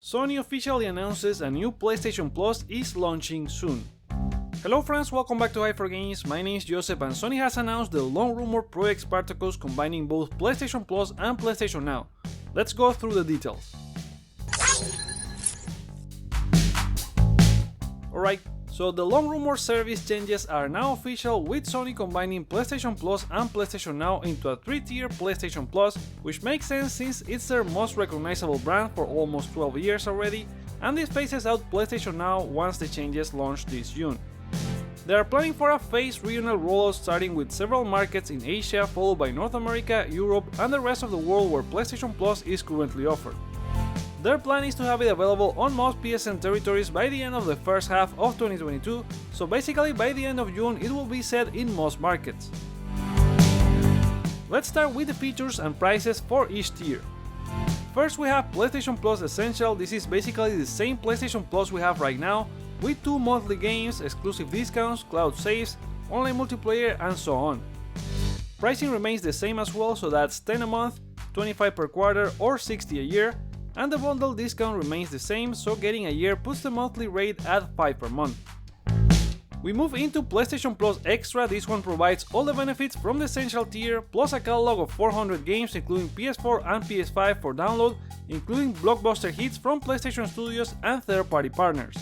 Sony officially announces a new PlayStation Plus is launching soon. Hello friends, welcome back to Hypergames. My name is Joseph and Sony has announced the long-rumored project Spartacus combining both PlayStation Plus and PlayStation Now. Let's go through the details. Alright, so the long-rumored service changes are now official, with Sony combining PlayStation Plus and PlayStation Now into a 3-tier PlayStation Plus, which makes sense since it's their most recognizable brand for almost 12 years already, and this phases out PlayStation Now once the changes launch this June. They are planning for a phased regional rollout starting with several markets in Asia, followed by North America, Europe, and the rest of the world where PlayStation Plus is currently offered. Their plan is to have it available on most PSN territories by the end of the first half of 2022, so basically by the end of June it will be set in most markets. Let's start with the features and prices for each tier. First we have PlayStation Plus Essential. This is basically the same PlayStation Plus we have right now, with 2 monthly games, exclusive discounts, cloud saves, online multiplayer, and so on. Pricing remains the same as well, so that's 10 a month, 25 per quarter, or 60 a year, and the bundle discount remains the same, so getting a year puts the monthly rate at 5 per month. We move into PlayStation Plus Extra. This one provides all the benefits from the Essential tier, plus a catalog of 400 games including PS4 and PS5 for download, including blockbuster hits from PlayStation Studios and third-party partners.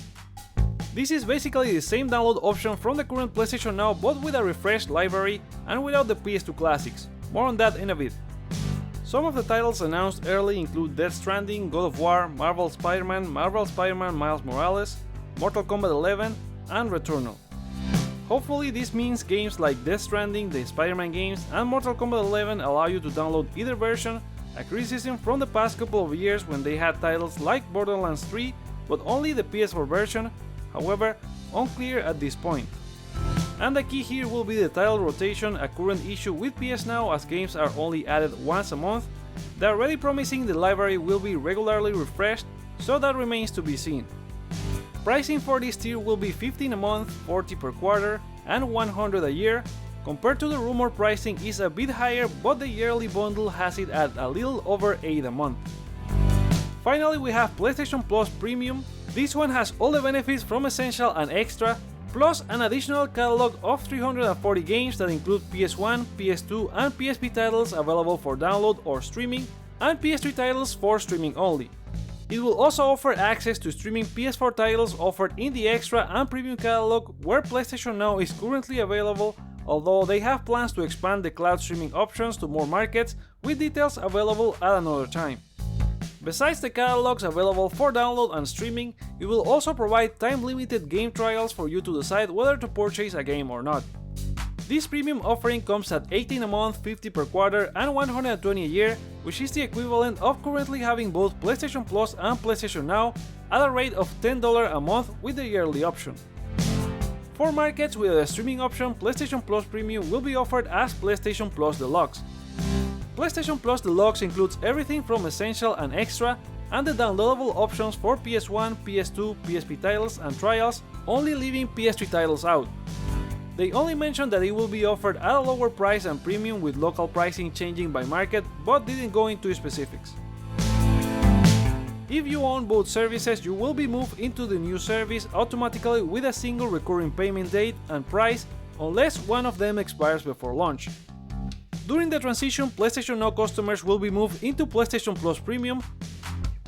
This is basically the same download option from the current PlayStation Now, but with a refreshed library and without the PS2 classics. More on that in a bit. Some of the titles announced early include Death Stranding, God of War, Marvel's Spider-Man Miles Morales, Mortal Kombat 11, and Returnal. Hopefully this means games like Death Stranding, the Spider-Man games, and Mortal Kombat 11 allow you to download either version, a criticism from the past couple of years when they had titles like Borderlands 3, but only the PS4 version, however, unclear at this point. And the key here will be the title rotation, a current issue with PS Now as games are only added once a month. They're already promising the library will be regularly refreshed, so that remains to be seen. Pricing for this tier will be 15 a month, 40 per quarter, and 100 a year. Compared to the rumored pricing is a bit higher, but the yearly bundle has it at a little over 8 a month. Finally we have PlayStation Plus Premium. This one has all the benefits from Essential and Extra, plus an additional catalog of 340 games that include PS1, PS2 and PSP titles available for download or streaming, and PS3 titles for streaming only. It will also offer access to streaming PS4 titles offered in the Extra and Premium catalog, where PlayStation Now is currently available, although they have plans to expand the cloud streaming options to more markets, with details available at another time. Besides the catalogs available for download and streaming, it will also provide time-limited game trials for you to decide whether to purchase a game or not. This premium offering comes at 18 a month, 50 per quarter, and 120 a year, which is the equivalent of currently having both PlayStation Plus and PlayStation Now at a rate of $10 a month with the yearly option. For markets with a streaming option, PlayStation Plus Premium will be offered as PlayStation Plus Deluxe. PlayStation Plus Deluxe includes everything from Essential and Extra, and the downloadable options for PS1, PS2, PSP titles and trials, only leaving PS3 titles out. They only mentioned that it will be offered at a lower price and premium, with local pricing changing by market, but didn't go into specifics. If you own both services, you will be moved into the new service automatically with a single recurring payment date and price, unless one of them expires before launch. During the transition, PlayStation Now customers will be moved into PlayStation Plus Premium.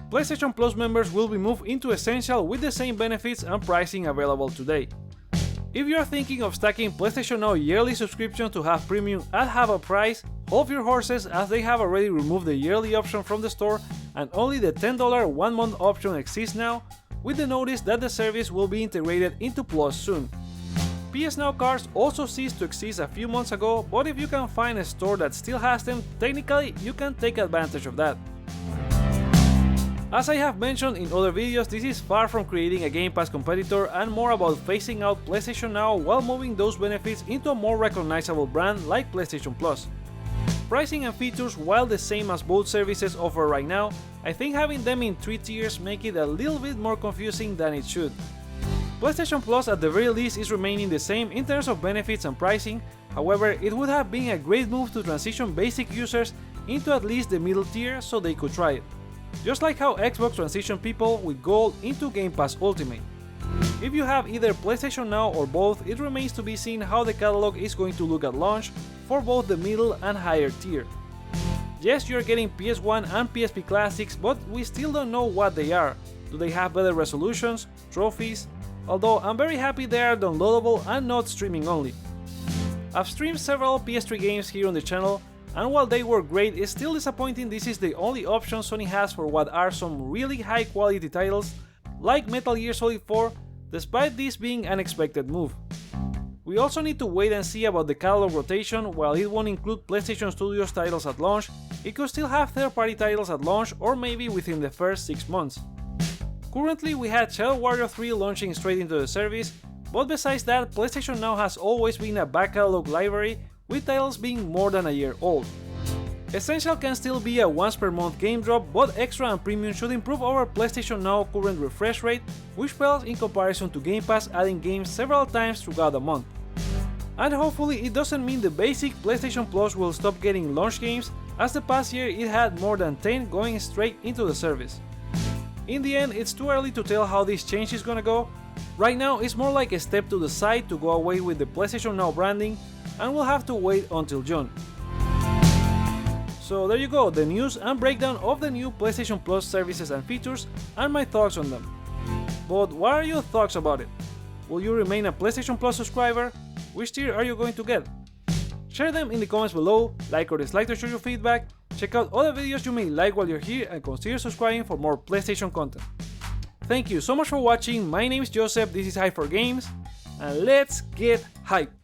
PlayStation Plus members will be moved into Essential with the same benefits and pricing available today. If you are thinking of stacking PlayStation Now yearly subscription to have Premium at half a price, hold your horses, as they have already removed the yearly option from the store and only the $10 1-month option exists now, with the notice that the service will be integrated into Plus soon. PS Now cards also ceased to exist a few months ago, but if you can find a store that still has them, technically you can take advantage of that. As I have mentioned in other videos, this is far from creating a Game Pass competitor and more about phasing out PlayStation Now while moving those benefits into a more recognizable brand like PlayStation Plus. Pricing and features, while the same as both services offer right now, I think having them in 3 tiers make it a little bit more confusing than it should. PlayStation Plus at the very least is remaining the same in terms of benefits and pricing, however it would have been a great move to transition basic users into at least the middle tier so they could try it. just like how Xbox transitioned people with Gold into Game Pass Ultimate. If you have either PlayStation Now or both, it remains to be seen how the catalog is going to look at launch for both the middle and higher tier. Yes, you're getting PS1 and PSP classics, but we still don't know what they are. Do they have better resolutions, trophies? Although I'm very happy they are downloadable and not streaming only. I've streamed several PS3 games here on the channel, and while they were great, it's still disappointing this is the only option Sony has for what are some really high quality titles like Metal Gear Solid 4, despite this being an expected move. We also need to wait and see about the catalog rotation. While it won't include PlayStation Studios titles at launch, it could still have third-party titles at launch or maybe within the first 6 months. Currently we had Shadow Warrior 3 launching straight into the service, but besides that, PlayStation Now has always been a back catalog library with titles being more than a year old. Essential can still be a once per month game drop, but Extra and Premium should improve over PlayStation Now current refresh rate, which pales in comparison to Game Pass adding games several times throughout the month. And hopefully it doesn't mean the basic PlayStation Plus will stop getting launch games, as the past year it had more than 10 going straight into the service. In the end, it's too early to tell how this change is gonna go. Right now it's more like a step to the side to go away with the PlayStation Now branding, and we'll have to wait until June. So there you go, the news and breakdown of the new PlayStation Plus services and features and my thoughts on them. But what are your thoughts about it? Will you remain a PlayStation Plus subscriber? Which tier are you going to get? Share them in the comments below, like or dislike to show your feedback, check out other videos you may like while you're here, and consider subscribing for more PlayStation content. Thank you so much for watching, my name is Joseph, this is Hype for Games, and let's get hype!